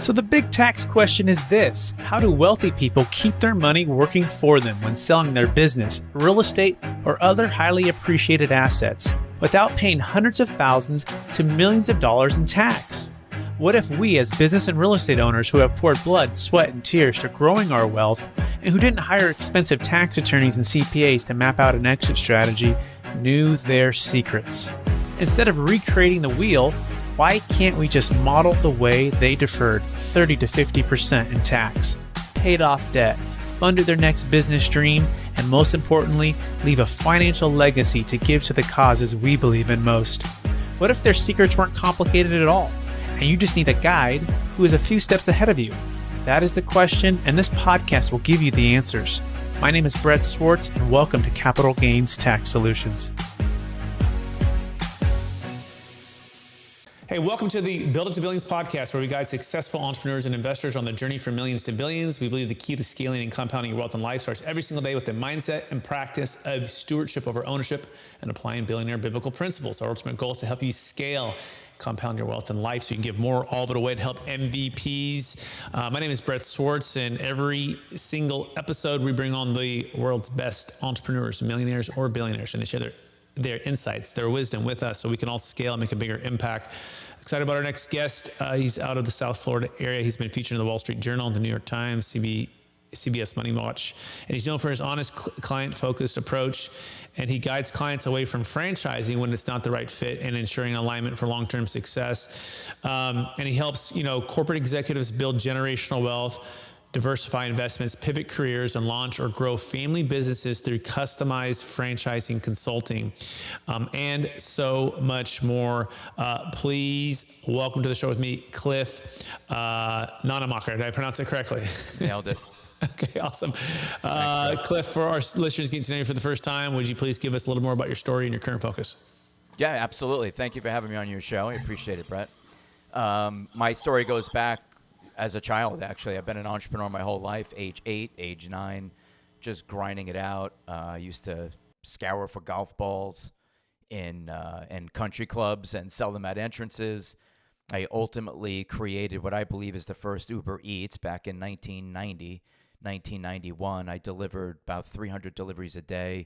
So the big tax question is this: how do wealthy people keep their money working for them when selling their business, real estate, or other highly appreciated assets without paying hundreds of thousands to millions of dollars in tax? What if we, as business and real estate owners who have poured blood, sweat, and tears to growing our wealth, and who didn't hire expensive tax attorneys and CPAs to map out an exit strategy, knew their secrets? Instead of recreating the wheel, why can't we just model the way they deferred 30 to 50% in tax, paid off debt, funded their next business dream, and most importantly, leave a financial legacy to give to the causes we believe in most? What if their secrets weren't complicated at all, and you just need a guide who is a few steps ahead of you? That is the question, and this podcast will give you the answers. My name is Brett Swarts, and welcome to Capital Gains Tax Solutions. Hey, welcome to the Build It to Billions podcast, where we guide successful entrepreneurs and investors on the journey from millions to billions. We believe the key to scaling and compounding your wealth and life starts every single day with the mindset and practice of stewardship over ownership and applying billionaire biblical principles. Our ultimate goal is to help you scale, compound your wealth and life so you can give more all of it away to help MVPs. My name is Brett Swarts, and every single episode we bring on the world's best entrepreneurs, millionaires or billionaires, and they share their insights, their wisdom with us so we can all scale and make a bigger impact. Excited about our next guest. He's out of the South Florida area. He's been featured in the Wall Street Journal, the New York Times, CBS Money Watch, and he's known for his honest, client-focused approach, and he guides clients away from franchising when it's not the right fit and ensuring alignment for long-term success. And he helps, corporate executives build generational wealth, diversify investments, pivot careers, and launch or grow family businesses through customized franchising consulting, and so much more. Please welcome to the show with me, Cliff Nonnenmacher. Did I pronounce it correctly? Nailed it. Okay, awesome. Cliff, for our listeners getting to know you for the first time, would you please give us a little more about your story and your current focus? Yeah, absolutely. Thank you for having me on your show. I appreciate it, Brett. My story goes back as a child, actually. I've been an entrepreneur my whole life, age 8, age 9, just grinding it out. I used to scour for golf balls in country clubs and sell them at entrances. I ultimately created what I believe is the first Uber Eats back in 1991. I delivered about 300 deliveries a day.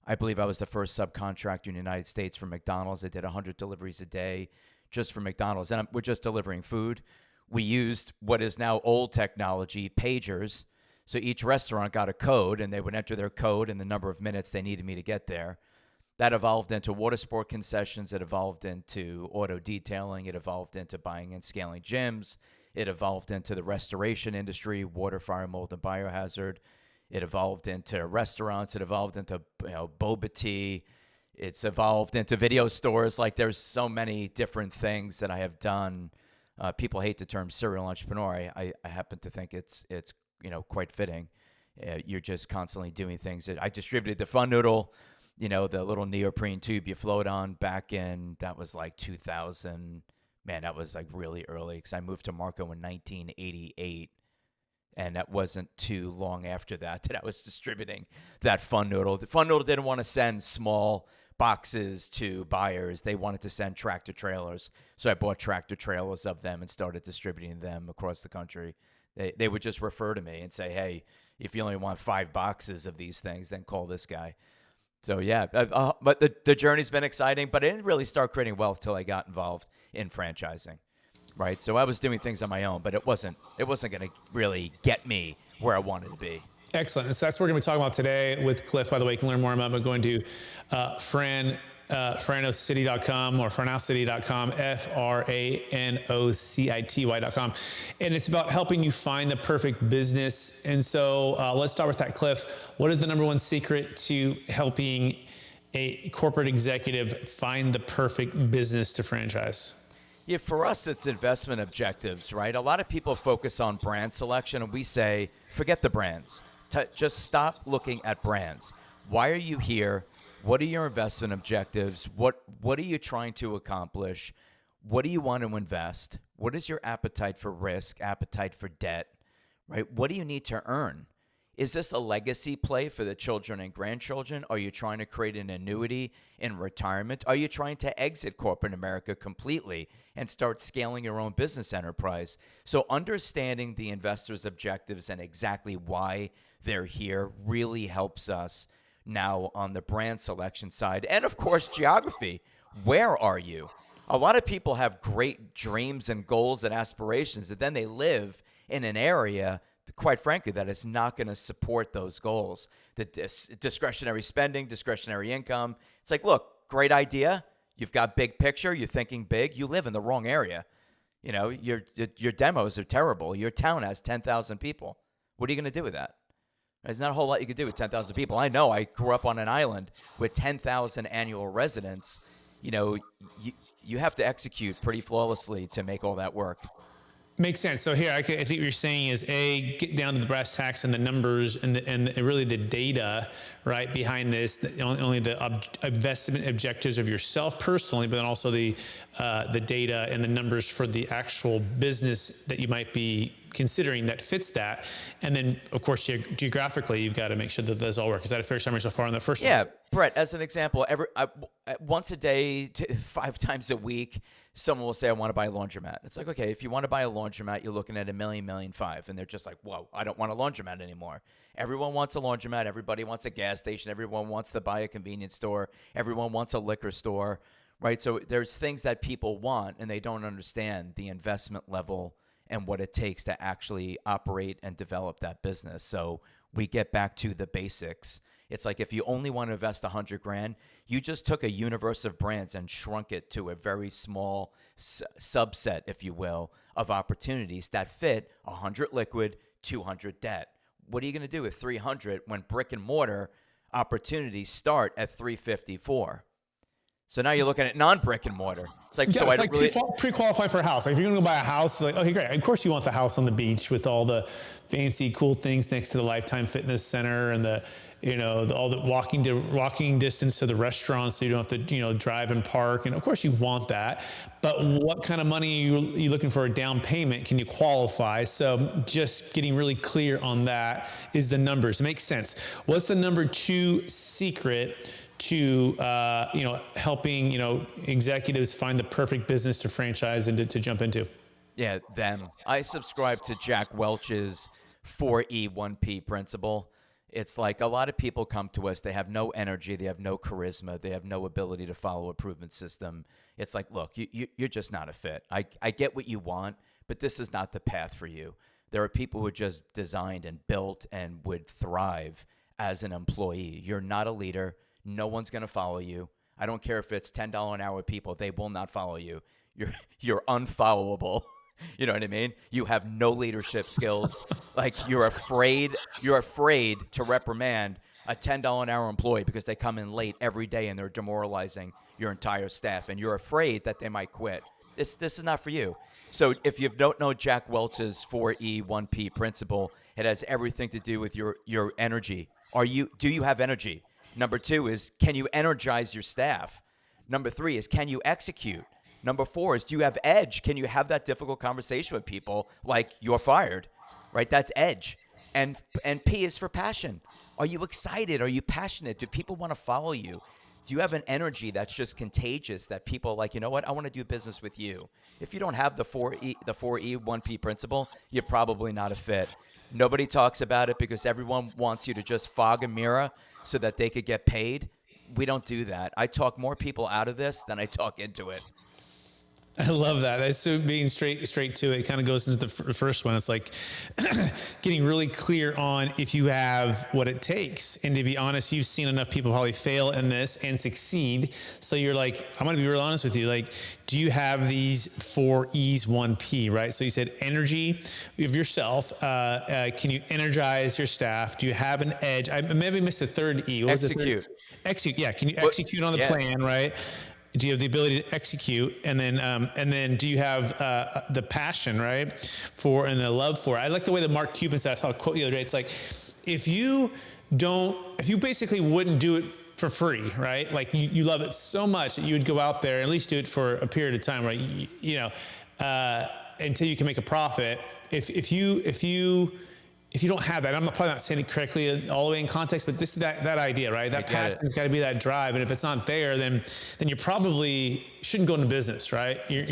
I believe I was the first subcontractor in the United States for McDonald's. I did 100 deliveries a day just for McDonald's. And we're just delivering food. We used what is now old technology, pagers. So each restaurant got a code, and they would enter their code and the number of minutes they needed me to get there. That evolved into water sport concessions. It evolved into auto detailing. It evolved into buying and scaling gyms. It evolved into the restoration industry, water, fire, mold, and biohazard. It evolved into restaurants. It evolved into boba tea. It's evolved into video stores. Like, there's so many different things that I have done. People hate the term serial entrepreneur. I happen to think it's quite fitting. You're just constantly doing things. I distributed the Fun Noodle, the little neoprene tube you float on back in, that was like 2000. Man, that was like really early, because I moved to Marco in 1988. And that wasn't too long after that I was distributing that Fun Noodle. The Fun Noodle didn't want to send small boxes to buyers. They wanted to send tractor trailers. So I bought tractor trailers of them and started distributing them across the country. They would just refer to me and say, hey, if you only want 5 boxes of these things, then call this guy. So yeah, but the journey's been exciting, but I didn't really start creating wealth till I got involved in franchising, right? So I was doing things on my own, but it wasn't going to really get me where I wanted to be. Excellent. So that's what we're going to be talking about today with Cliff. By the way, you can learn more about it by going to franocity.com or franocity.com, franocity.com. And it's about helping you find the perfect business. And so let's start with that, Cliff. What is the number one secret to helping a corporate executive find the perfect business to franchise? Yeah, for us, it's investment objectives, right? A lot of people focus on brand selection, and we say, forget the brands. Just stop looking at brands. Why are you here? What are your investment objectives? What are you trying to accomplish? What do you want to invest? What is your appetite for risk, appetite for debt, right? What do you need to earn? Is this a legacy play for the children and grandchildren? Are you trying to create an annuity in retirement? Are you trying to exit corporate America completely and start scaling your own business enterprise? So understanding the investor's objectives and exactly why they're here really helps us now on the brand selection side. And of course, geography. Where are you? A lot of people have great dreams and goals and aspirations, and then they live in an area, quite frankly, that is not going to support those goals. The discretionary spending, discretionary income. It's like, look, great idea. You've got big picture. You're thinking big. You live in the wrong area. You know, your demos are terrible. Your town has 10,000 people. What are you going to do with that? There's not a whole lot you could do with 10,000 people. I know I grew up on an island with 10,000 annual residents. You know, you have to execute pretty flawlessly to make all that work. Makes sense. So here, I think what you're saying is get down to the brass tacks and the numbers and really the data, right, behind this. Only the investment objectives of yourself personally, but then also the data and the numbers for the actual business that you might be considering that fits that. And then, of course, geographically, you've got to make sure that those all work. Is that a fair summary so far on the first one? Yeah, Brett, as an example, once a day, 5 times a week, someone will say, I want to buy a laundromat. It's like, okay, if you want to buy a laundromat, you're looking at $1 million, $1.5 million. And they're just like, whoa, I don't want a laundromat anymore. Everyone wants a laundromat. Everybody wants a gas station. Everyone wants to buy a convenience store. Everyone wants a liquor store, right? So there's things that people want, and they don't understand the investment level and what it takes to actually operate and develop that business. So we get back to the basics. It's like if you only want to invest $100,000, you just took a universe of brands and shrunk it to a very small subset, if you will, of opportunities that fit 100 liquid, 200 debt. What are you going to do with 300 when brick and mortar opportunities start at 354? So now you're looking at non-brick and mortar. It's like, yeah, so it's I like really pre-qualify for a house. Like if you're going to buy a house, like, okay, great. Of course you want the house on the beach with all the fancy, cool things next to the Lifetime Fitness Center and the, all the walking distance to the restaurants, so you don't have to, drive and park. And of course you want that. But what kind of money are you looking for a down payment? Can you qualify? So just getting really clear on that is the numbers. It makes sense. What's the number 2 secret to helping executives find the perfect business to franchise and to jump into? Yeah, them. I subscribe to Jack Welch's 4E 1P principle. It's like a lot of people come to us, they have no energy, they have no charisma, they have no ability to follow a proven system. It's like, look, you're just not a fit. I get what you want, but this is not the path for you. There are people who are just designed and built and would thrive as an employee. You're not a leader. No one's going to follow you. I don't care if it's $10 an hour people. They will not follow you. You're unfollowable. You know what I mean? You have no leadership skills. Like you're afraid to reprimand a $10 an hour employee because they come in late every day and they're demoralizing your entire staff. And you're afraid that they might quit. This is not for you. So if you don't know Jack Welch's 4E 1P principle, it has everything to do with your energy. Do you have energy? Number 2 is, can you energize your staff? Number 3 is, can you execute? Number 4 is, do you have edge? Can you have that difficult conversation with people like you're fired, right? That's edge. And P is for passion. Are you excited? Are you passionate? Do people want to follow you? Do you have an energy that's just contagious that people are like, you know what? I want to do business with you. If you don't have the 4E 1P principle, you're probably not a fit. Nobody talks about it because everyone wants you to just fog a mirror so that they could get paid. We don't do that. I talk more people out of this than I talk into it. I love that. That's so being straight to it. It kind of goes into the first one. It's like getting really clear on if you have what it takes. And to be honest, you've seen enough people probably fail in this and succeed. So you're like, I'm going to be real honest with you. Like, do you have these 4 E's, 1P, right? So you said energy of yourself. Can you energize your staff? Do you have an edge? I maybe missed the third E. What Execute. was the third? Execute. Yeah. Can you execute on the plan, right? Do you have the ability to execute? And then do you have the passion, right? And the love for it? I like the way that Mark Cuban said, I saw a quote the other day. It's like, if you basically wouldn't do it for free, right? Like you love it so much that you would go out there and at least do it for a period of time, right? Until you can make a profit. If if you don't have that, I'm probably not saying it correctly all the way in context, but that idea, right? That passion's got to be that drive. And if it's not there, then you probably shouldn't go into business, right? You're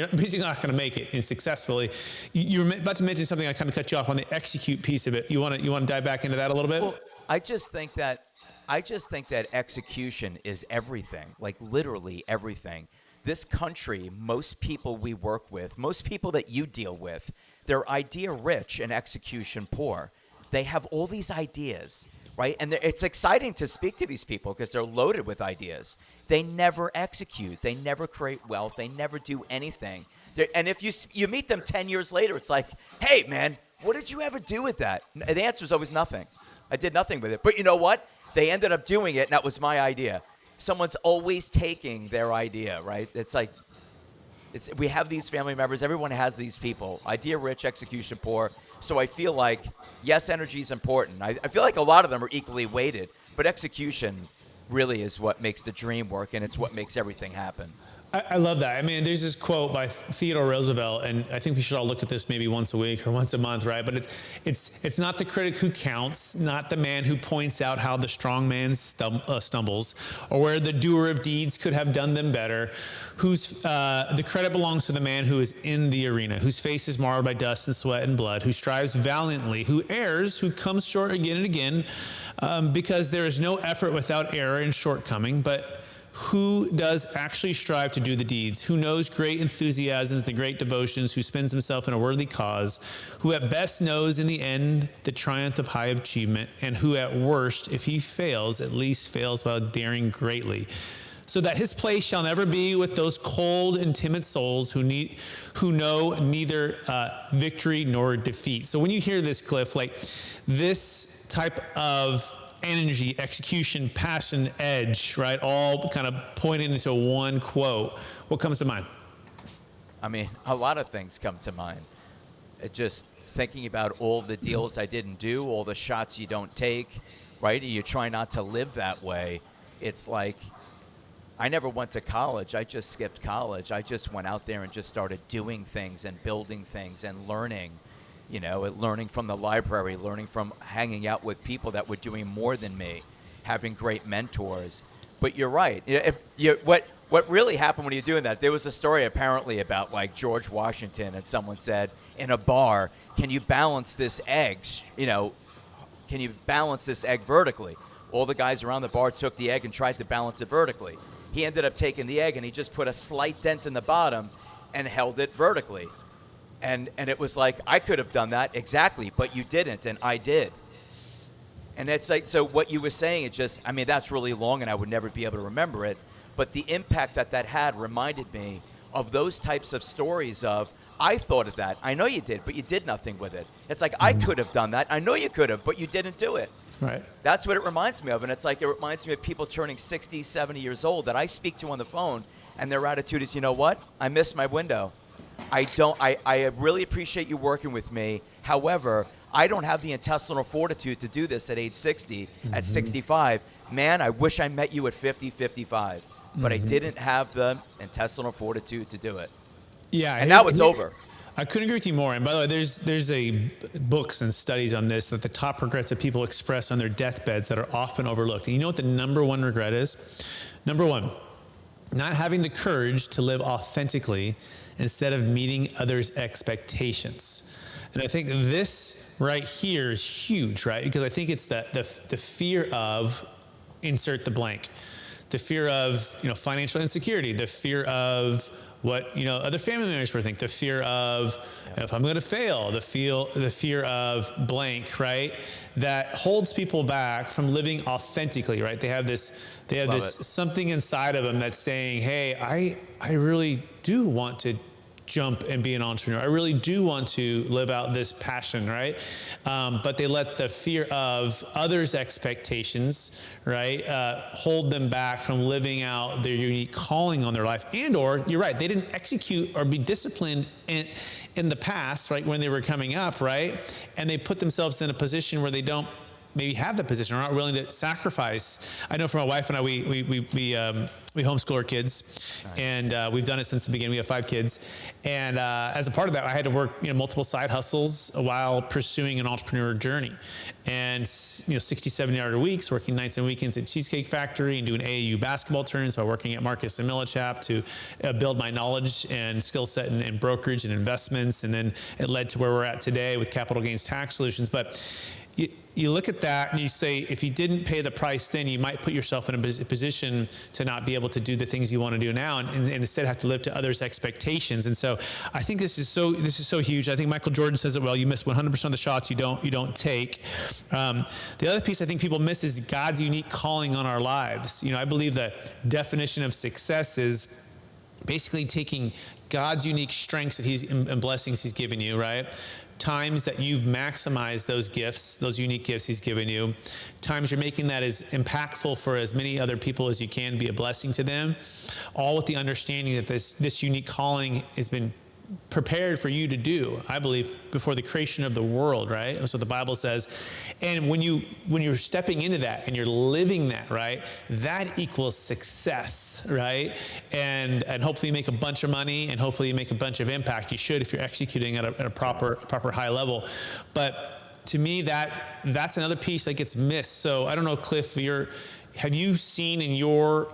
basically not going to make it successfully. You were about to mention something. I kind of cut you off on the execute piece of it. You want to dive back into that a little bit? Well, I just think that execution is everything, like literally everything. This country, most people we work with, most people that you deal with, they're idea rich and execution poor. They have all these ideas, right? And it's exciting to speak to these people because they're loaded with ideas. They never execute. They never create wealth. They never do anything. And if you meet them 10 years later, it's like, hey, man, what did you ever do with that? And the answer is always nothing. I did nothing with it. But you know what? They ended up doing it, and that was my idea. Someone's always taking their idea, right? It's like we have these family members. Everyone has these people. Idea rich, execution poor. So I feel like, yes, energy is important. I feel like a lot of them are equally weighted. But execution really is what makes the dream work, and it's what makes everything happen. I love that. I mean, there's this quote by Theodore Roosevelt, and I think we should all look at this maybe once a week or once a month, right? But it's not the critic who counts, not the man who points out how the strong man stumbles, or where the doer of deeds could have done them better. The credit belongs to the man who is in the arena, whose face is marred by dust and sweat and blood, who strives valiantly, who errs, who comes short again and again, because there is no effort without error and shortcoming, but who does actually strive to do the deeds, who knows great enthusiasms, the great devotions, who spends himself in a worthy cause, who at best knows in the end the triumph of high achievement, and who at worst, if he fails, at least fails while daring greatly, so that his place shall never be with those cold and timid souls who know neither victory nor defeat. So when you hear this, Cliff, like this type of energy, execution, passion, edge, right? All kind of pointing into one quote. What comes to mind? I mean, a lot of things come to mind. Just thinking about all the deals I didn't do, all the shots you don't take, right? And you try not to live that way. It's like, I never went to college. I just skipped college. I just went out there and just started doing things and building things and learning. You know, learning from the library, learning from hanging out with people that were doing more than me, having great mentors. But you're right. What really happened when you're doing that, there was a story apparently about like George Washington, and someone said in a bar, can you balance this egg? Can you balance this egg vertically? All the guys around the bar took the egg and tried to balance it vertically. He ended up taking the egg and he just put a slight dent in the bottom and held it vertically. And it was like, I could have done that, exactly, but you didn't, and I did. And it's like, so what you were saying, it just, I mean, that's really long, and I would never be able to remember it, but the impact that had reminded me of those types of stories of, I thought of that, I know you did, but you did nothing with it. It's like, I could have done that, I know you could have, but you didn't do it. Right. That's what it reminds me of, and it's like, it reminds me of people turning 60, 70 years old that I speak to on the phone, and their attitude is, you know what, I missed my window. I really appreciate you working with me. However, I don't have the intestinal fortitude to do this at age 60, at 65. Man, I wish I met you at 50, 55. But I didn't have the intestinal fortitude to do it. Yeah. And now it's over. I couldn't agree with you more. And by the way, there's books and studies on this, that the top regrets that people express on their deathbeds that are often overlooked. And you know what the number one regret is? Number one, not having the courage to live authentically instead of meeting others' expectations. And I think this right here is huge, right? Because I think it's the fear of insert the blank, the fear of financial insecurity, the fear of what other family members would think, the fear of if I'm going to fail, the fear of blank, right? That holds people back from living authentically, right? They have this something inside of them that's saying, hey, I really do want to jump and be an entrepreneur. I really do want to live out this passion, right? But they let the fear of others' expectations, right, hold them back from living out their unique calling on their life. Or you're right, they didn't execute or be disciplined in the past, right, when they were coming up, right? And they put themselves in a position where they don't maybe have that position or aren't willing to sacrifice. I know for my wife and I, we homeschool our kids, nice. And we've done it since the beginning. We have 5 kids, and as a part of that, I had to work multiple side hustles while pursuing an entrepreneur journey, and 60, 70-hour weeks, working nights and weekends at Cheesecake Factory and doing AAU basketball tournaments while working at Marcus and Millichap to build my knowledge and skill set in brokerage and investments, and then it led to where we're at today with Capital Gains Tax Solutions. But you look at that and you say, if you didn't pay the price then, you might put yourself in a position to not be able to do the things you want to do now, and instead have to live to others' expectations. And so I think this is so huge. I think Michael Jordan says it well: you miss 100% of the shots you don't take. The other piece I think people miss is God's unique calling on our lives. I believe the definition of success is basically taking God's unique strengths that and blessings he's given you, right? Times that you've maximized those gifts, those unique gifts he's given you. Times you're making that as impactful for as many other people as you can, be a blessing to them, all with the understanding that this unique calling has been prepared for you to do, I believe, before the creation of the world, right? That's what the Bible says. And when you're stepping into that and you're living that, right, that equals success, right? And hopefully you make a bunch of money, and hopefully you make a bunch of impact. You should, if you're executing at a proper high level. But to me, that's another piece that gets missed. So I don't know, Cliff, have you seen in your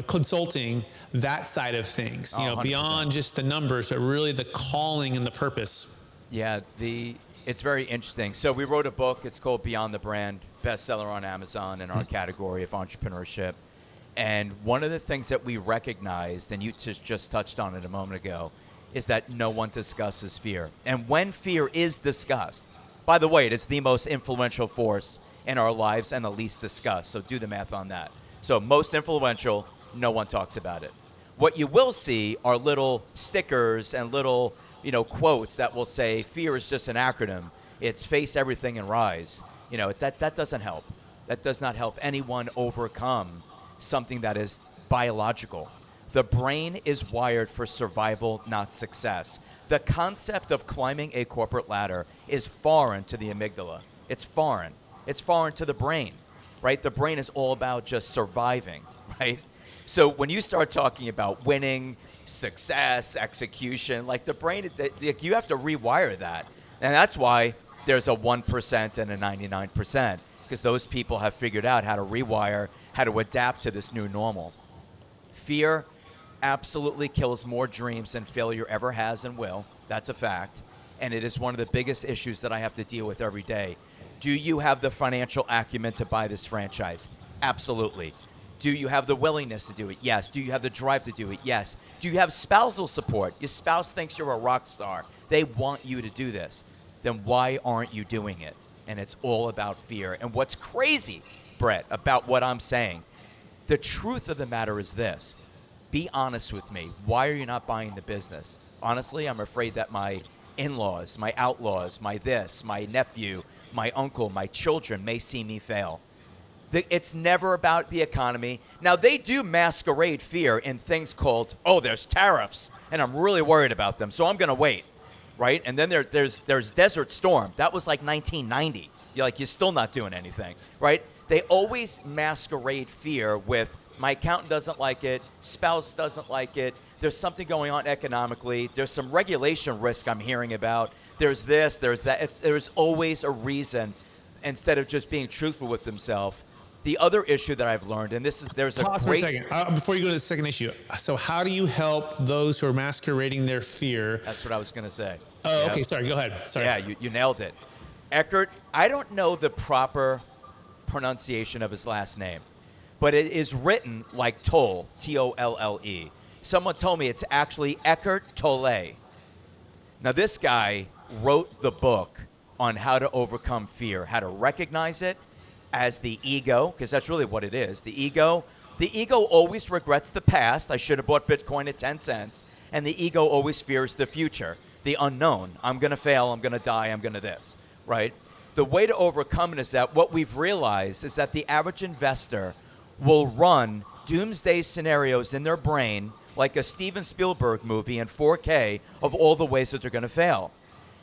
consulting that side of things, beyond just the numbers, but really the calling and the purpose? Yeah, it's very interesting. So we wrote a book. It's called Beyond the Brand, bestseller on Amazon in our category of entrepreneurship. And one of the things that we recognized, and you just touched on it a moment ago, is that no one discusses fear. And when fear is discussed, by the way, it is the most influential force in our lives and the least discussed. So do the math on that. So most influential, no one talks about it. What you will see are little stickers and little, quotes that will say, fear is just an acronym. It's face everything and rise. That doesn't help. That does not help anyone overcome something that is biological. The brain is wired for survival, not success. The concept of climbing a corporate ladder is foreign to the amygdala. It's foreign. It's foreign to the brain. Right? The brain is all about just surviving, right? So when you start talking about winning, success, execution, like the brain, you have to rewire that. And that's why there's a 1% and a 99%, because those people have figured out how to rewire, how to adapt to this new normal. Fear absolutely kills more dreams than failure ever has and will. That's a fact. And it is one of the biggest issues that I have to deal with every day. Do you have the financial acumen to buy this franchise? Absolutely. Do you have the willingness to do it? Yes. Do you have the drive to do it? Yes. Do you have spousal support? Your spouse thinks you're a rock star. They want you to do this. Then why aren't you doing it? And it's all about fear. And what's crazy, Brett, about what I'm saying, the truth of the matter is this. Be honest with me. Why are you not buying the business? Honestly, I'm afraid that my in-laws, my outlaws, my nephew, my uncle, my children may see me fail. It's never about the economy. Now, they do masquerade fear in things called, there's tariffs, and I'm really worried about them, so I'm going to wait, right? And then there's Desert Storm. That was like 1990. You're still not doing anything, right? They always masquerade fear with, my accountant doesn't like it, spouse doesn't like it, there's something going on economically, there's some regulation risk I'm hearing about, there's this, there's that. There's always a reason, instead of just being truthful with themselves. The other issue that I've learned, and there's a Pause great... for a second. Before you go to the second issue, so how do you help those who are masquerading their fear? That's what I was going to say. Oh, okay, sorry, go ahead. Sorry. Yeah, you nailed it. Eckert, I don't know the proper pronunciation of his last name, but it is written like Tolle, Tolle. Someone told me it's actually Eckart Tolle. Now, this guy wrote the book on how to overcome fear, how to recognize it as the ego, because that's really what it is. The ego always regrets the past. I should have bought Bitcoin at 10 cents. And the ego always fears the future, the unknown. I'm going to fail. I'm going to die. I'm going to this, right? The way to overcome it is that what we've realized is that the average investor will run doomsday scenarios in their brain like a Steven Spielberg movie in 4K of all the ways that they're going to fail.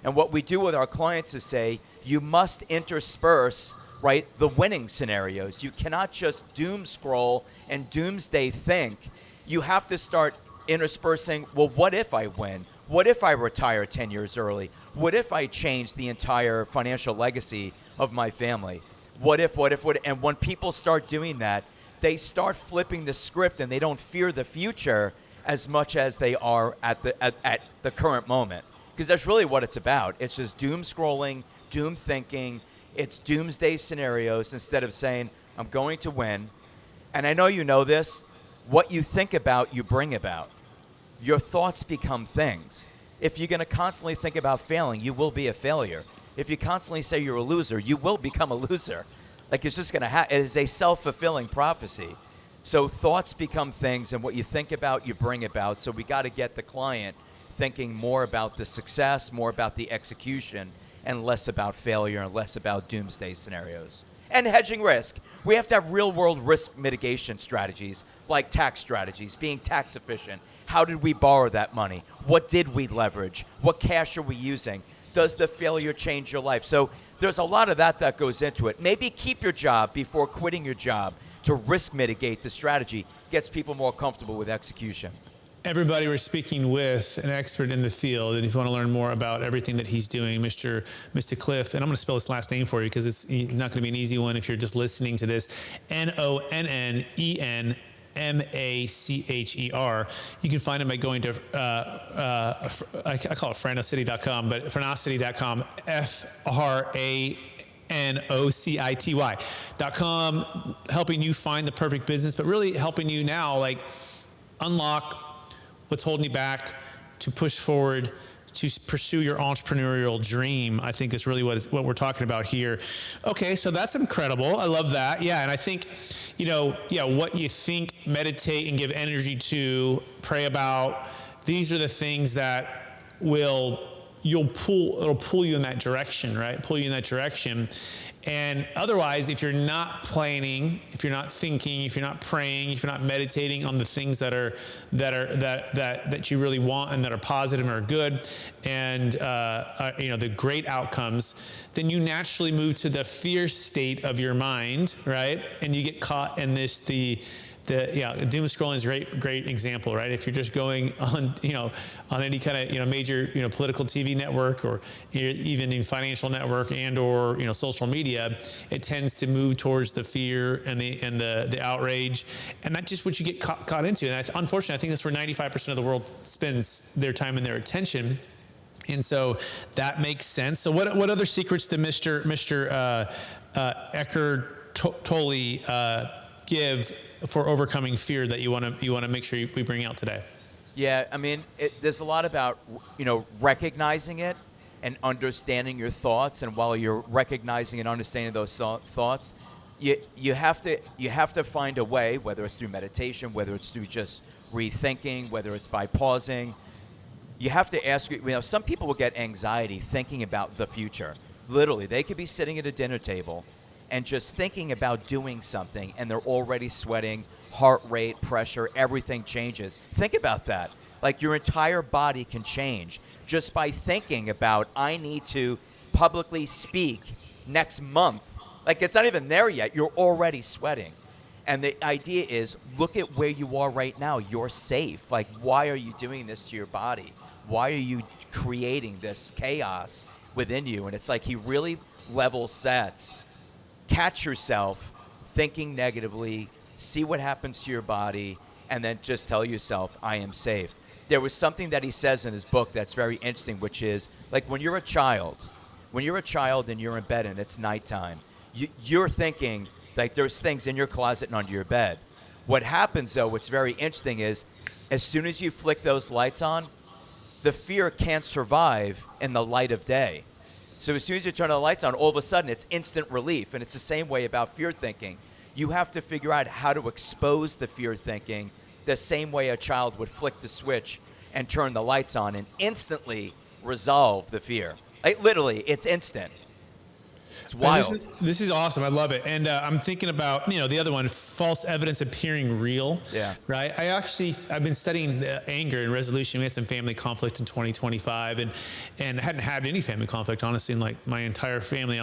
And what we do with our clients is say, you must intersperse, right, the winning scenarios. You cannot just doom scroll and doomsday think. You have to start interspersing, well, what if I win? What if I retire 10 years early? What if I change the entire financial legacy of my family? What if? And when people start doing that, they start flipping the script and they don't fear the future as much as they are at the current moment. Because that's really what it's about. It's just doom scrolling, doom thinking. It's doomsday scenarios instead of saying, I'm going to win. And I know you know this. What you think about, you bring about. Your thoughts become things. If you're going to constantly think about failing, you will be a failure. If you constantly say you're a loser, you will become a loser. Like, it's just going to happen. It is a self-fulfilling prophecy. So thoughts become things, and what you think about, you bring about. So we got to get the client thinking more about the success, more about the execution, and less about failure and less about doomsday scenarios. And hedging risk. We have to have real-world risk mitigation strategies, like tax strategies, being tax efficient. How did we borrow that money? What did we leverage? What cash are we using? Does the failure change your life? So there's a lot of that goes into it. Maybe keep your job before quitting your job to risk mitigate the strategy. Gets people more comfortable with execution. Everybody, we're speaking with an expert in the field, and if you want to learn more about everything that he's doing, Mr. Cliff, and I'm going to spell his last name for you because it's not going to be an easy one if you're just listening to this, Nonnenmacher. You can find him by going to, I call it franocity.com, but franocity.com, FRANOCITY.com, helping you find the perfect business, but really helping you now, like, unlock what's holding you back to push forward, to pursue your entrepreneurial dream, I think is really what we're talking about here. Okay, so that's incredible. I love that. Yeah, and I think, what you think, meditate, and give energy to, pray about, these are the things that it'll pull you in that direction, right? Pull you in that direction. And otherwise, if you're not planning, if you're not thinking, if you're not praying, if you're not meditating on the things that you really want and that are positive and are good, and the great outcomes, then you naturally move to the fear state of your mind, right? And you get caught in this doom scrolling is a great example, right? If you're just going on any kind of major political TV network, or even in financial network or social media, it tends to move towards the fear and the outrage, and that's just what you get caught into. And unfortunately, I think that's where 95% of the world spends their time and their attention. And so that makes sense. So what other secrets did Mr. Eckhart Tolle give for overcoming fear that you want to make sure we bring out today? Yeah, I mean, there's a lot about recognizing it and understanding your thoughts. And while you're recognizing and understanding those thoughts, you have to find a way, whether it's through meditation, whether it's through just rethinking, whether it's by pausing. You have to ask. Some people will get anxiety thinking about the future. Literally, they could be sitting at a dinner table and just thinking about doing something, and they're already sweating, heart rate, pressure, everything changes. Think about that. Like, your entire body can change just by thinking about, I need to publicly speak next month. Like, it's not even there yet. You're already sweating. And the idea is, look at where you are right now. You're safe. Like, why are you doing this to your body? Why are you creating this chaos within you? And it's like he really level sets. Catch yourself thinking negatively, see what happens to your body, and then just tell yourself, I am safe. There was something that he says in his book that's very interesting, which is, like, when you're a child and you're in bed and it's nighttime, you're thinking, like, there's things in your closet and under your bed. What happens, though, what's very interesting is, as soon as you flick those lights on, the fear can't survive in the light of day. So as soon as you turn the lights on, all of a sudden it's instant relief. And it's the same way about fear thinking. You have to figure out how to expose the fear thinking the same way a child would flick the switch and turn the lights on and instantly resolve the fear. Like, literally, it's instant. It's wild. This is awesome. I love it. And I'm thinking about, the other one, false evidence appearing real. Yeah. Right. I've been studying anger and resolution. We had some family conflict in 2025 and hadn't had any family conflict, honestly, in like my entire family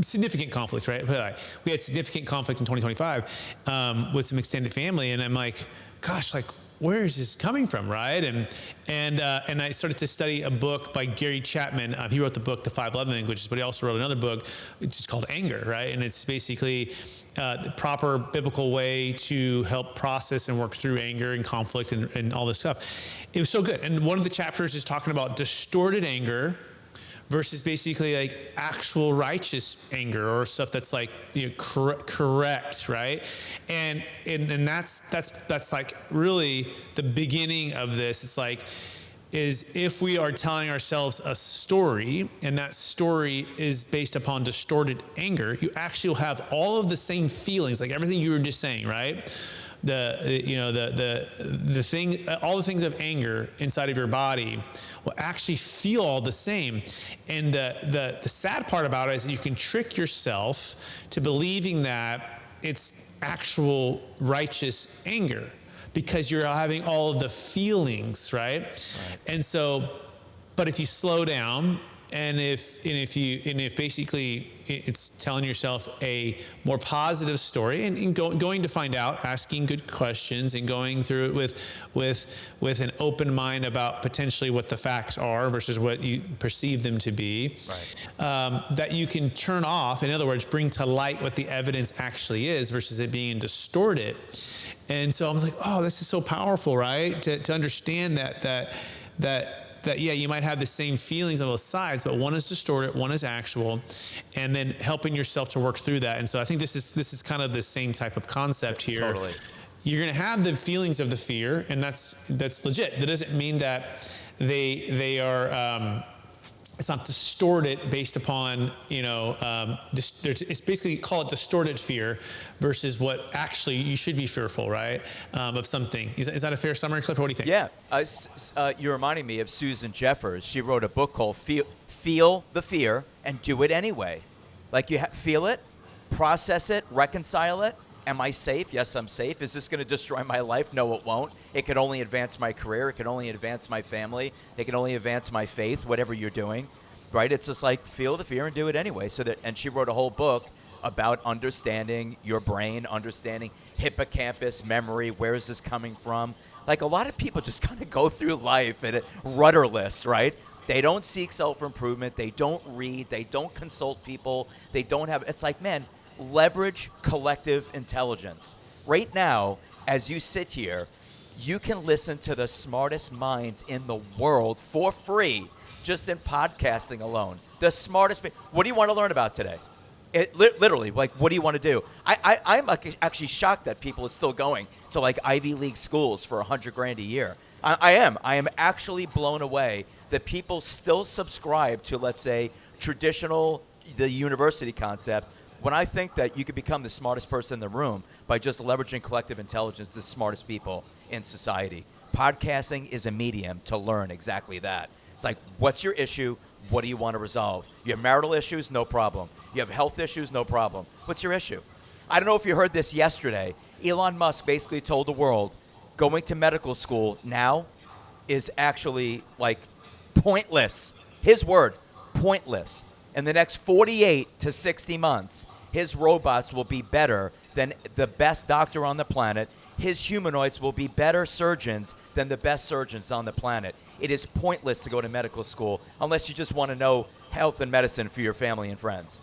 significant conflict, right? But we had significant conflict in 2025 with some extended family. And I'm like, gosh, like, where is this coming from, right? And I started to study a book by Gary Chapman. He wrote the book, The 5 Love Languages, but he also wrote another book, which is called Anger, right? And it's basically the proper biblical way to help process and work through anger and conflict and all this stuff. It was so good. And one of the chapters is talking about distorted anger versus basically like actual righteous anger or stuff that's like correct, right? And that's like really the beginning of this. It's like, is if we are telling ourselves a story and that story is based upon distorted anger, you actually will have all of the same feelings, like everything you were just saying, right? The thing, all the things of anger inside of your body will actually feel all the same. And the sad part about it is that you can trick yourself to believing that it's actual righteous anger because you're having all of the feelings, right? And so, but if you slow down and if basically it's telling yourself a more positive story and going to find out, asking good questions and going through it with an open mind about potentially what the facts are versus what you perceive them to be, that you can turn off, in other words, bring to light what the evidence actually is versus it being distorted. And so I was like, oh, this is so powerful, right? To understand that yeah, you might have the same feelings on both sides, but one is distorted, one is actual, and then helping yourself to work through that. And so I think this is kind of the same type of concept here. Totally. You're going to have the feelings of the fear, and that's legit. That doesn't mean that they are. It's not distorted based upon, it's basically call it distorted fear versus what actually you should be fearful, right, of something. Is that a fair summary, Cliff? What do you think? Yeah. You're reminding me of Susan Jeffers. She wrote a book called Feel the Fear and Do It Anyway. Like you feel it, process it, reconcile it. Am I safe? Yes, I'm safe. Is this going to destroy my life? No, it won't. It could only advance my career. It could only advance my family. It can only advance my faith, whatever you're doing, right? It's just like feel the fear and do it anyway. And she wrote a whole book about understanding your brain, understanding hippocampus, memory, where is this coming from? Like a lot of people just kind of go through life at rudderless, right? They don't seek self-improvement. They don't read. They don't consult people. They don't have, it's like, man, leverage collective intelligence. Right now, as you sit here, you can listen to the smartest minds in the world for free, just in podcasting alone. The smartest. What do you want to learn about today? Literally, like, what do you want to do? I'm actually shocked that people are still going to like Ivy League schools for $100,000 a year. I am actually blown away that people still subscribe to, let's say, the university concept. When I think that you could become the smartest person in the room by just leveraging collective intelligence, the smartest people in society. Podcasting is a medium to learn exactly that. It's like, what's your issue? What do you want to resolve? You have marital issues? No problem. You have health issues? No problem. What's your issue? I don't know if you heard this yesterday. Elon Musk basically told the world going to medical school now is actually like pointless. His word, pointless. In the next 48 to 60 months, his robots will be better than the best doctor on the planet. His humanoids will be better surgeons than the best surgeons on the planet. It is pointless to go to medical school unless you just want to know health and medicine for your family and friends.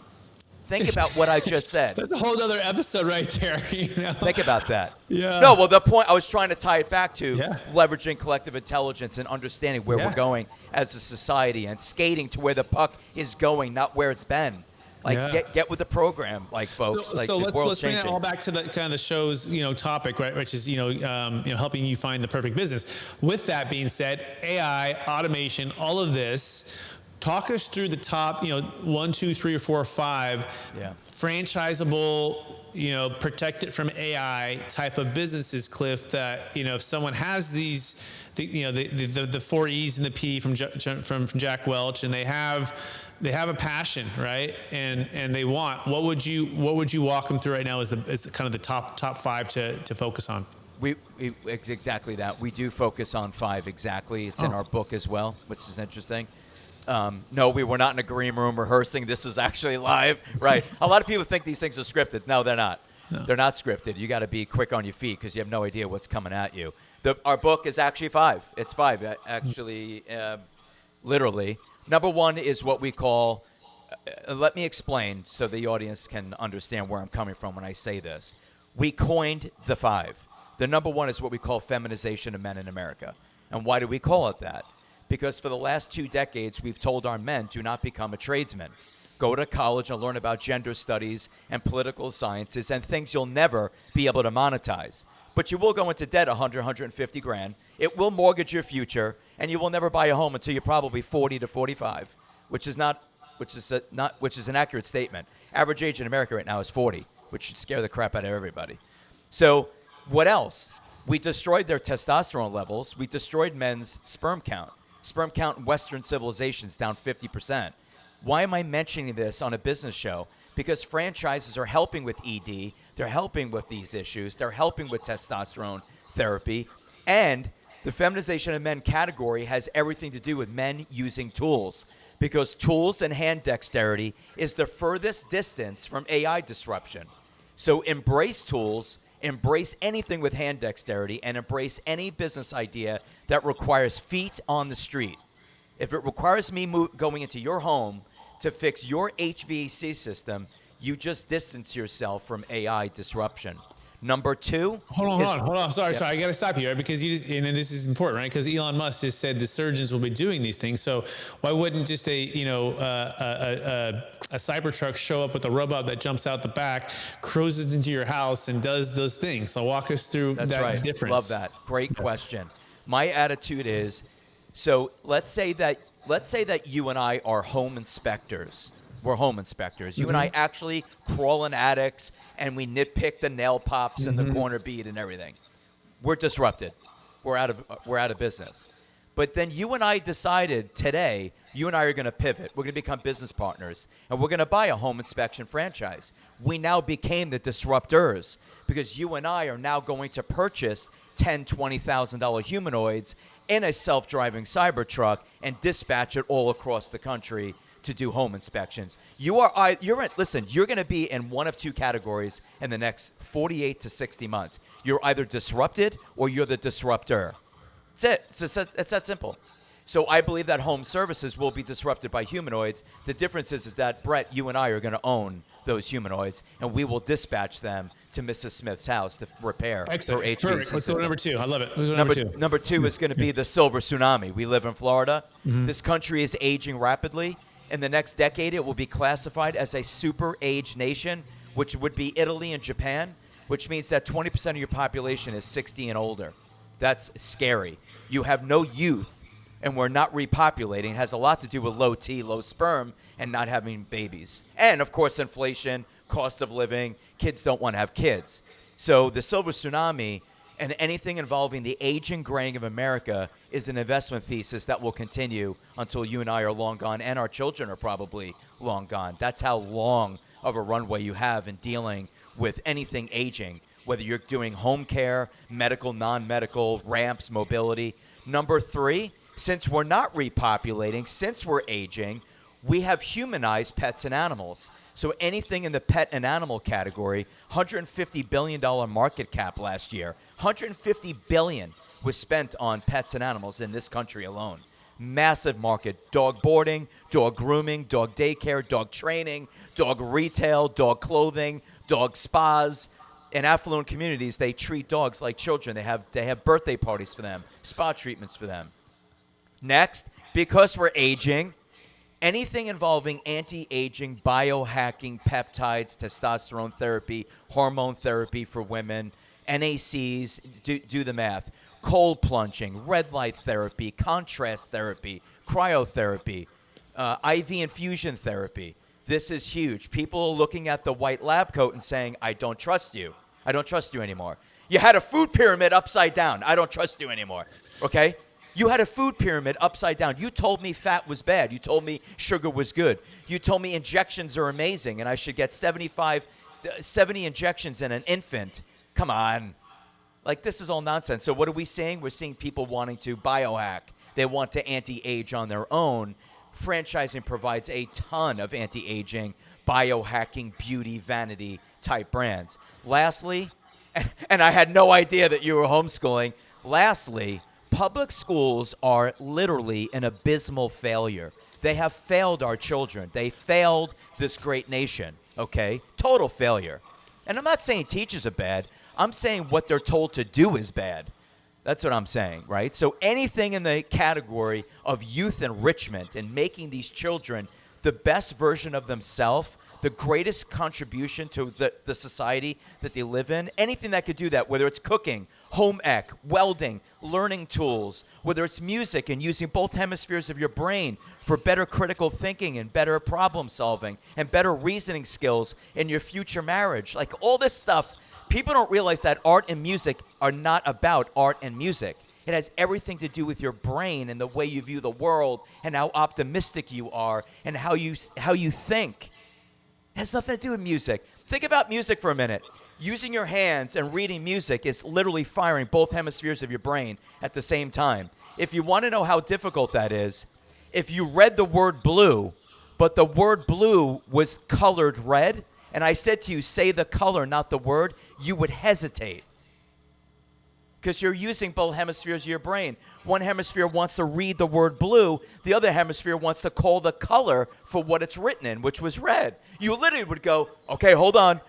Think about what I just said. That's a whole other episode right there. Think about that. Yeah. No, well, the point I was trying to tie it back to leveraging collective intelligence and understanding where we're going as a society and skating to where the puck is going, not where it's been. Like get with the program, like folks. So let's bring that all back to the kind of the show's topic, right? Which is helping you find the perfect business. With that being said, AI, automation, all of this. Talk us through the top, 1, 2, 3, or 4, or 5 franchisable, protect it from AI type of businesses, Cliff, that, if someone has these, the 4 E's and the P from Jack Welch, and they have a passion, right? And they want, what would you walk them through right now as the kind of the top 5 to focus on? It's exactly that. We do focus on 5 exactly. It's in our book as well, which is interesting. No, we were not in a green room rehearsing. This is actually live, right? A lot of people think these things are scripted. No, they're not. No. They're not scripted. You got to be quick on your feet because you have no idea what's coming at you. Our book is actually 5. It's 5, actually, literally. Number 1 is what we call, let me explain so the audience can understand where I'm coming from when I say this. We coined the 5. The number 1 is what we call feminization of men in America. And why do we call it that? Because for the last 2 decades, we've told our men, do not become a tradesman. Go to college and learn about gender studies and political sciences and things you'll never be able to monetize. But you will go into debt 100, 150 grand. It will mortgage your future, and you will never buy a home until you're probably 40 to 45, which is an accurate statement. Average age in America right now is 40, which should scare the crap out of everybody. So what else? We destroyed their testosterone levels. We destroyed men's sperm count. Sperm count in Western civilizations down 50%. Why am I mentioning this on a business show? Because franchises are helping with ED. They're helping with these issues. They're helping with testosterone therapy. And the feminization of men category has everything to do with men using tools. Because tools and hand dexterity is the furthest distance from AI disruption. So embrace tools. Embrace anything with hand dexterity, and embrace any business idea that requires feet on the street. If it requires me going into your home to fix your HVAC system, you just distance yourself from AI disruption. Number 2. Hold on. Sorry. I got to stop you, right? Because and this is important, right? Because Elon Musk just said the surgeons will be doing these things. So why wouldn't just a Cybertruck show up with a robot that jumps out the back, cruises into your house, and does those things? So walk us through that difference. Love that. Great question. My attitude is, so let's say that you and I are home inspectors. We're home inspectors. You and I actually crawl in attics and we nitpick the nail pops and the corner bead and everything. We're disrupted. We're out of business. But then you and I decided today, you and I are going to pivot. We're going to become business partners, and we're going to buy a home inspection franchise. We now became the disruptors because you and I are now going to purchase $10,000, $20,000 humanoids in a self-driving Cybertruck and dispatch it all across the country to do home inspections. You're going to be in one of 2 categories in the next 48 to 60 months. You're either disrupted or you're the disruptor. That's it. It's that simple. So I believe that home services will be disrupted by humanoids. The difference is that, Brett, you and I are going to own those humanoids, and we will dispatch them to Mrs. Smith's house to repair her HVAC system. Let's go to number 2. I love it. Number 2 is going to be the silver tsunami. We live in Florida. This country is aging rapidly. In the next decade, it will be classified as a super-aged nation, which would be Italy and Japan, which means that 20% of your population is 60 and older. That's scary. You have no youth, and we're not repopulating. It has a lot to do with low T, low sperm, and not having babies. And, of course, inflation, cost of living. Kids don't want to have kids. So the silver tsunami and anything involving the aging graying of America is an investment thesis that will continue until you and I are long gone, and our children are probably long gone. That's how long of a runway you have in dealing with anything aging, whether you're doing home care, medical, non-medical, ramps, mobility. Number 3, since we're not repopulating, since we're aging, we have humanized pets and animals. So anything in the pet and animal category, $150 billion market cap last year. $150 billion was spent on pets and animals in this country alone. Massive market. Dog boarding, dog grooming, dog daycare, dog training, dog retail, dog clothing, dog spas. In affluent communities, they treat dogs like children. They have birthday parties for them, spa treatments for them. Next, because we're aging, anything involving anti-aging, biohacking, peptides, testosterone therapy, hormone therapy for women, NACs, do the math, cold plunging, red light therapy, contrast therapy, cryotherapy, IV infusion therapy. This is huge. People are looking at the white lab coat and saying, I don't trust you. I don't trust you anymore. You had a food pyramid upside down. I don't trust you anymore. Okay? You had a food pyramid upside down. You told me fat was bad. You told me sugar was good. You told me injections are amazing and I should get 70 injections in an infant. Come on. Like, this is all nonsense. So what are we seeing? We're seeing people wanting to biohack. They want to anti-age on their own. Franchising provides a ton of anti-aging, biohacking, beauty, vanity type brands. Lastly, and I had no idea that you were homeschooling. Lastly, public schools are literally an abysmal failure. They have failed our children. They failed this great nation, okay? Total failure. And I'm not saying teachers are bad. I'm saying what they're told to do is bad. That's what I'm saying, right? So anything in the category of youth enrichment and making these children the best version of themselves, the greatest contribution to the society that they live in, anything that could do that, whether it's cooking, home ec, welding, learning tools, whether it's music and using both hemispheres of your brain for better critical thinking and better problem solving and better reasoning skills in your future marriage. Like, all this stuff, people don't realize that art and music are not about art and music. It has everything to do with your brain and the way you view the world and how optimistic you are and how you think. It has nothing to do with music. Think about music for a minute. Using your hands and reading music is literally firing both hemispheres of your brain at the same time. If you want to know how difficult that is, if you read the word blue, but the word blue was colored red, and I said to you, say the color, not the word, you would hesitate. Because you're using both hemispheres of your brain. One hemisphere wants to read the word blue. The other hemisphere wants to call the color for what it's written in, which was red. You literally would go, okay, hold on.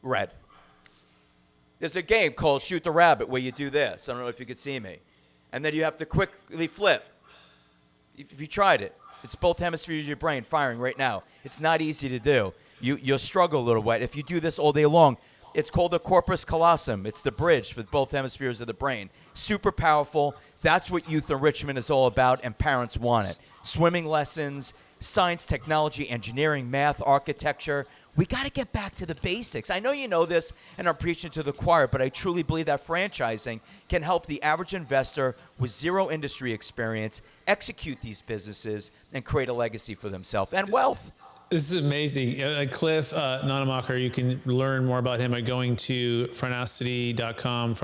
Red. There's a game called Shoot the Rabbit where you do this. I don't know if you could see me. And then you have to quickly flip. If you tried it, it's both hemispheres of your brain firing right now. It's not easy to do. You'll struggle a little bit. If you do this all day long, it's called the corpus callosum. It's the bridge with both hemispheres of the brain. Super powerful. That's what youth enrichment is all about, and parents want it. Swimming lessons, science, technology, engineering, math, architecture. We got to get back to the basics. I know you know this, and I'm preaching to the choir, but I truly believe that franchising can help the average investor with zero industry experience execute these businesses and create a legacy for themselves and wealth. This is amazing. Cliff Nonnenmacher, you can learn more about him by going to frontosity.com,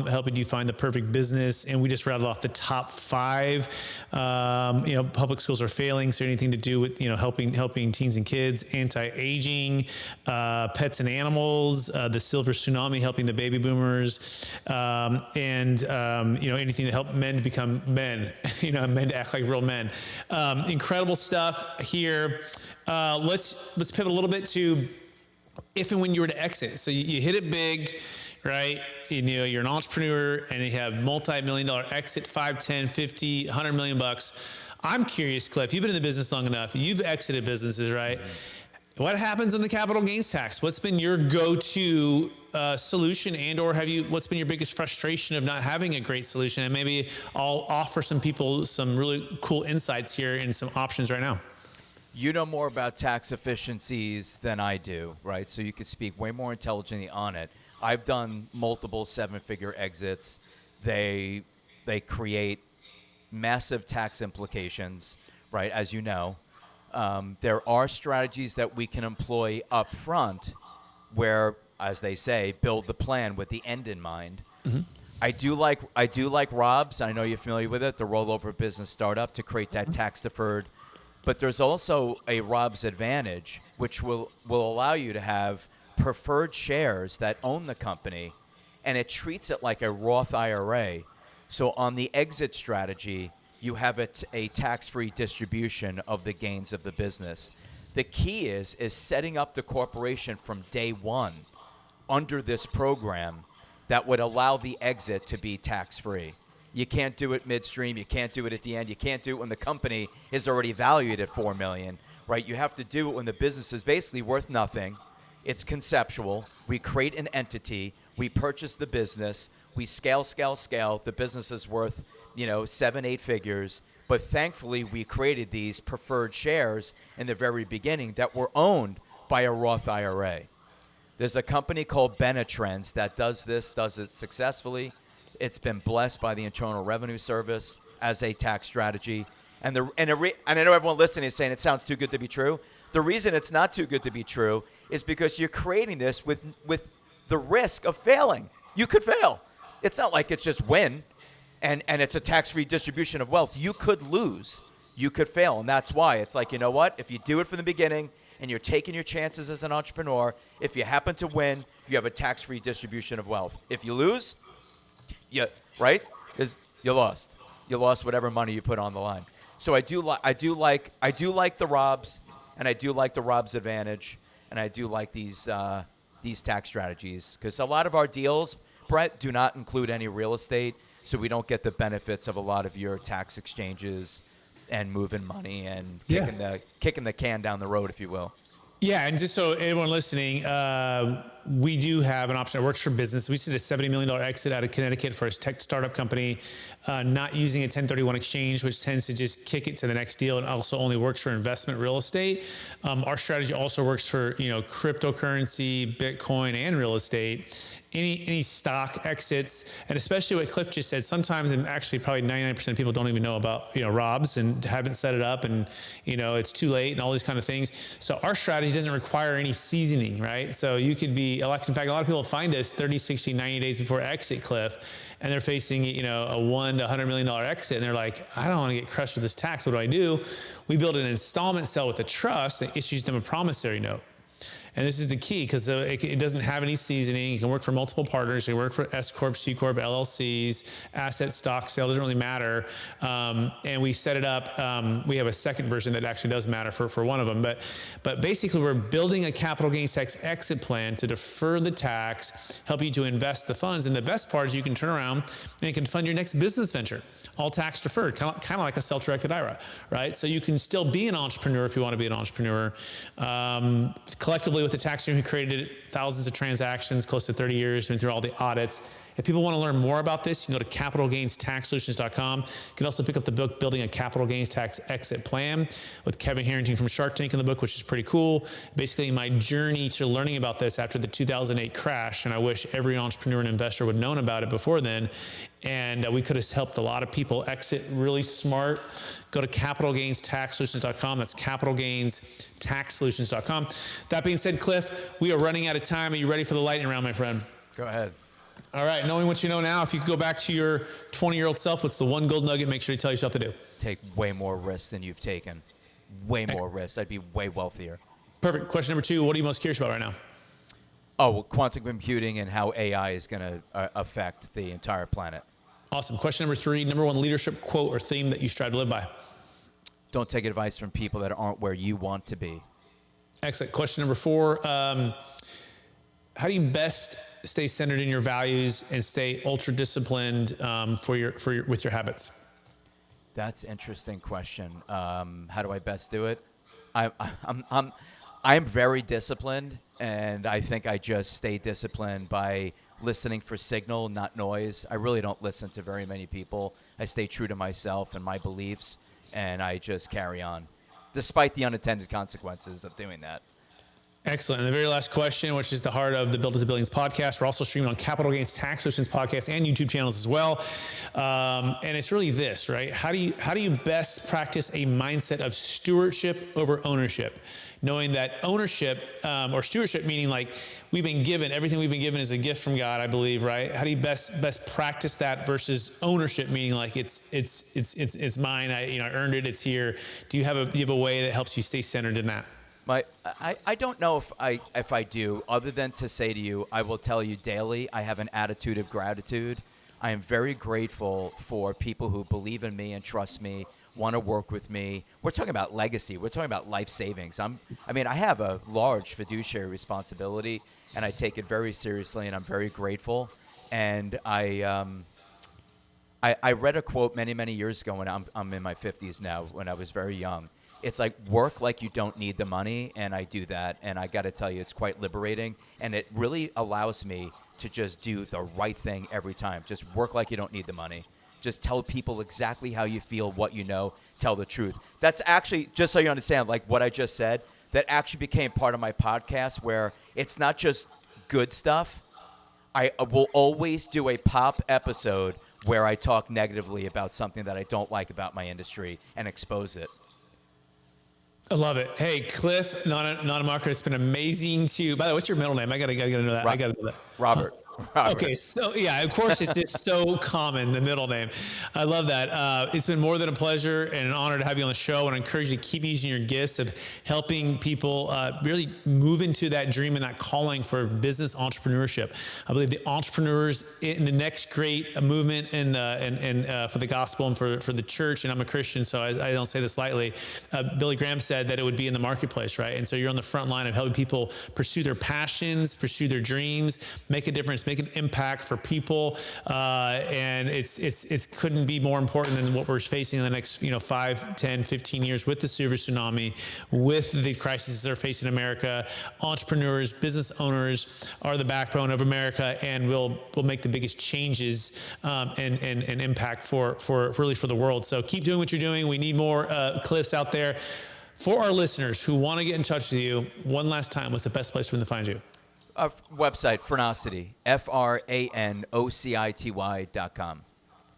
helping you find the perfect business. And we just rattled off the top 5. Public schools are failing. So anything to do with, helping teens and kids, anti-aging, pets and animals, the silver tsunami, helping the baby boomers, and anything to help men become men, men to act like real men. Incredible stuff here. Let's pivot a little bit to if and when you were to exit. So you hit it big, right? You're an entrepreneur and you have multi-million-dollar exit, 5, 10, 50, 100 million bucks. I'm curious, Cliff, you've been in the business long enough. You've exited businesses, right? Mm-hmm. What happens in the capital gains tax? What's been your go-to solution, what's been your biggest frustration of not having a great solution? And maybe I'll offer some people some really cool insights here and some options right now. You know more about tax efficiencies than I do, right? So you could speak way more intelligently on it. I've done multiple 7-figure exits. They create massive tax implications, right? As you know, there are strategies that we can employ up front where, as they say, build the plan with the end in mind. Mm-hmm. I do like Rob's. I know you're familiar with it, the rollover business startup, to create that tax deferred. But there's also a Rob's Advantage, which will allow you to have preferred shares that own the company, and it treats it like a Roth IRA. So on the exit strategy, you have a tax-free distribution of the gains of the business. The key is setting up the corporation from day one under this program that would allow the exit to be tax-free. You can't do it midstream. You can't do it at the end. You can't do it when the company is already valued at $4 million, right? You have to do it when the business is basically worth nothing. It's conceptual. We create an entity. We purchase the business. We scale. The business is worth, 7, 8 figures. But thankfully, we created these preferred shares in the very beginning that were owned by a Roth IRA. There's a company called Benetrends that does it successfully. It's been blessed by the Internal Revenue Service as a tax strategy. And I know everyone listening is saying it sounds too good to be true. The reason it's not too good to be true is because you're creating this with the risk of failing. You could fail. It's not like it's just win, and it's a tax-free distribution of wealth. You could lose. You could fail, and that's why it's like, you know what? If you do it from the beginning and you're taking your chances as an entrepreneur, if you happen to win, you have a tax-free distribution of wealth. If you lose, you lost. You lost whatever money you put on the line. So I do like the Robs, and I do like the Robs Advantage, and I do like these tax strategies because a lot of our deals, Brett, do not include any real estate, so we don't get the benefits of a lot of your tax exchanges and moving money and kicking the can down the road, if you will. Yeah, and just so anyone listening, we do have an option that works for business. We just did a $70 million exit out of Connecticut for a tech startup company, not using a 1031 exchange, which tends to just kick it to the next deal, and also only works for investment real estate. Our strategy also works for cryptocurrency, Bitcoin, and real estate. Any stock exits, and especially what Cliff just said, sometimes, and actually probably 99% of people don't even know about Robs and haven't set it up, and it's too late and all these kind of things. So our strategy doesn't require any seasoning, right? So you could be election. In fact, a lot of people find us 30, 60, 90 days before exit, Cliff, and they're facing a $1 to $100 million exit, and they're like, I don't want to get crushed with this tax. What do? We build an installment sale with a trust that issues them a promissory note. And this is the key because it doesn't have any seasoning. You can work for multiple partners. You can work for S Corp, C Corp, LLCs, asset, stock, sale, doesn't really matter. And we set it up. We have a second version that actually does matter for one of them. But basically, we're building a capital gains tax exit plan to defer the tax, help you to invest the funds. And the best part is you can turn around and you can fund your next business venture, all tax deferred, kind of like a self-directed IRA, right? So you can still be an entrepreneur if you want to be an entrepreneur. Collectively, with the tax team who created thousands of transactions, close to 30 years, been through all the audits. If people want to learn more about this, you can go to capitalgainstaxsolutions.com. You can also pick up the book, Building a Capital Gains Tax Exit Plan, with Kevin Harrington from Shark Tank in the book, which is pretty cool. Basically, my journey to learning about this after the 2008 crash, and I wish every entrepreneur and investor would have known about it before then. And we could have helped a lot of people exit really smart. Go to capitalgainstaxsolutions.com. That's capitalgainstaxsolutions.com. That being said, Cliff, we are running out of time. Are you ready for the lightning round, my friend? Go ahead. All right, knowing what you know now, if you could go back to your 20-year-old self, what's the one gold nugget make sure you tell yourself to do? Take way more risks than you've taken. Way more risks. I'd be way wealthier. Perfect. Question number 2, what are you most curious about right now? Oh, well, quantum computing and how AI is going to affect the entire planet. Awesome. Question number 3, number 1 leadership quote or theme that you strive to live by. Don't take advice from people that aren't where you want to be. Excellent. Question number 4, how do you best stay centered in your values and stay ultra disciplined with your habits? That's an interesting question. How do I best do it? I'm very disciplined, and I think I just stay disciplined by listening for signal, not noise. I really don't listen to very many people. I stay true to myself and my beliefs, and I just carry on, despite the unintended consequences of doing that. Excellent. And the very last question, which is the heart of the Build to Billions podcast. We're also streaming on Capital Gains Tax Solutions podcast and YouTube channels as well. And it's really this, right? How do you best practice a mindset of stewardship over ownership? Knowing that ownership or stewardship, meaning like everything we've been given is a gift from God, I believe, right? How do you best practice that versus ownership, meaning like it's mine, I earned it, it's here. Do you have a way that helps you stay centered in that? I don't know if I do, other than to say to you, I will tell you daily, I have an attitude of gratitude. I am very grateful for people who believe in me and trust me, want to work with me. We're talking about legacy. We're talking about life savings. I have a large fiduciary responsibility, and I take it very seriously, and I'm very grateful. And I read a quote many, many years ago when I'm in my 50s now, when I was very young. It's like, work like you don't need the money, and I do that. And I got to tell you, it's quite liberating, and it really allows me to just do the right thing every time. Just work like you don't need the money. Just tell people exactly how you feel, what you know, tell the truth. That's actually, just so you understand, like what I just said, that actually became part of my podcast where it's not just good stuff. I will always do a pop episode where I talk negatively about something that I don't like about my industry and expose it. I love it. Hey, Cliff Nonnenmacher, it's been amazing to. By the way, what's your middle name? I gotta know that. I gotta know that. Robert. Okay, so yeah, of course, it's just so common, the middle name. I love that. It's been more than a pleasure and an honor to have you on the show, and I encourage you to keep using your gifts of helping people really move into that dream and that calling for business entrepreneurship. I believe the entrepreneurs in the next great movement for the gospel and for the church, and I'm a Christian, so I don't say this lightly. Billy Graham said that it would be in the marketplace, right? And so you're on the front line of helping people pursue their passions, pursue their dreams, make a difference, make an impact for people, and it couldn't be more important than what we're facing in the next 5, 10, 15 years with the silver tsunami, with the crises that are facing America. Entrepreneurs, business owners are the backbone of America, and will make the biggest changes and impact for the world. So keep doing what you're doing. We need more Cliffs out there. For our listeners who want to get in touch with you, one last time, what's the best place for them to find you? Our website, Franocity, FRANOCITY.com.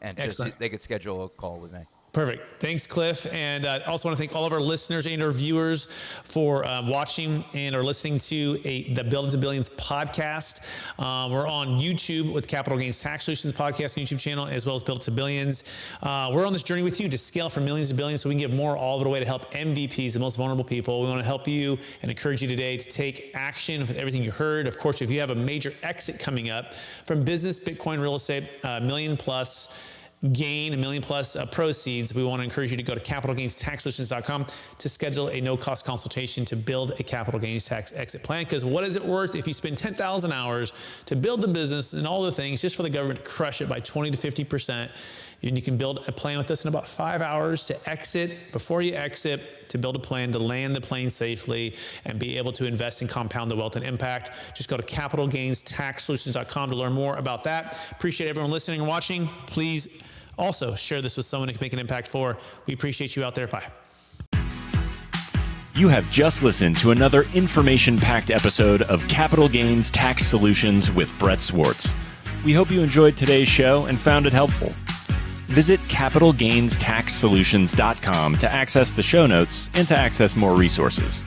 And just, they could schedule a call with me. Perfect. Thanks, Cliff. And I also want to thank all of our listeners and our viewers for watching and or listening to the Build to Billions podcast. We're on YouTube with Capital Gains Tax Solutions podcast YouTube channel, as well as Build to Billions. We're on this journey with you to scale from millions to billions so we can give more all of it away to help MVPs, the most vulnerable people. We want to help you and encourage you today to take action with everything you heard. Of course, if you have a major exit coming up from business, Bitcoin, real estate, million plus, gain $1 million plus proceeds, we want to encourage you to go to capitalgainstaxsolutions.com to schedule a no-cost consultation to build a capital gains tax exit plan. Because what is it worth if you spend 10,000 hours to build the business and all the things just for the government to crush it by 20 to 50%? And you can build a plan with us in about 5 hours to exit, before you exit, to build a plan to land the plane safely and be able to invest and compound the wealth and impact. Just go to capitalgainstaxsolutions.com to learn more about that. Appreciate everyone listening and watching. Please also share this with someone who can make an impact for. We appreciate you out there. Bye. You have just listened to another information-packed episode of Capital Gains Tax Solutions with Brett Swarts. We hope you enjoyed today's show and found it helpful. Visit capitalgainstaxsolutions.com to access the show notes and to access more resources.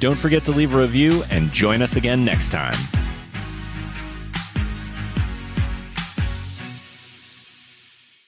Don't forget to leave a review and join us again next time.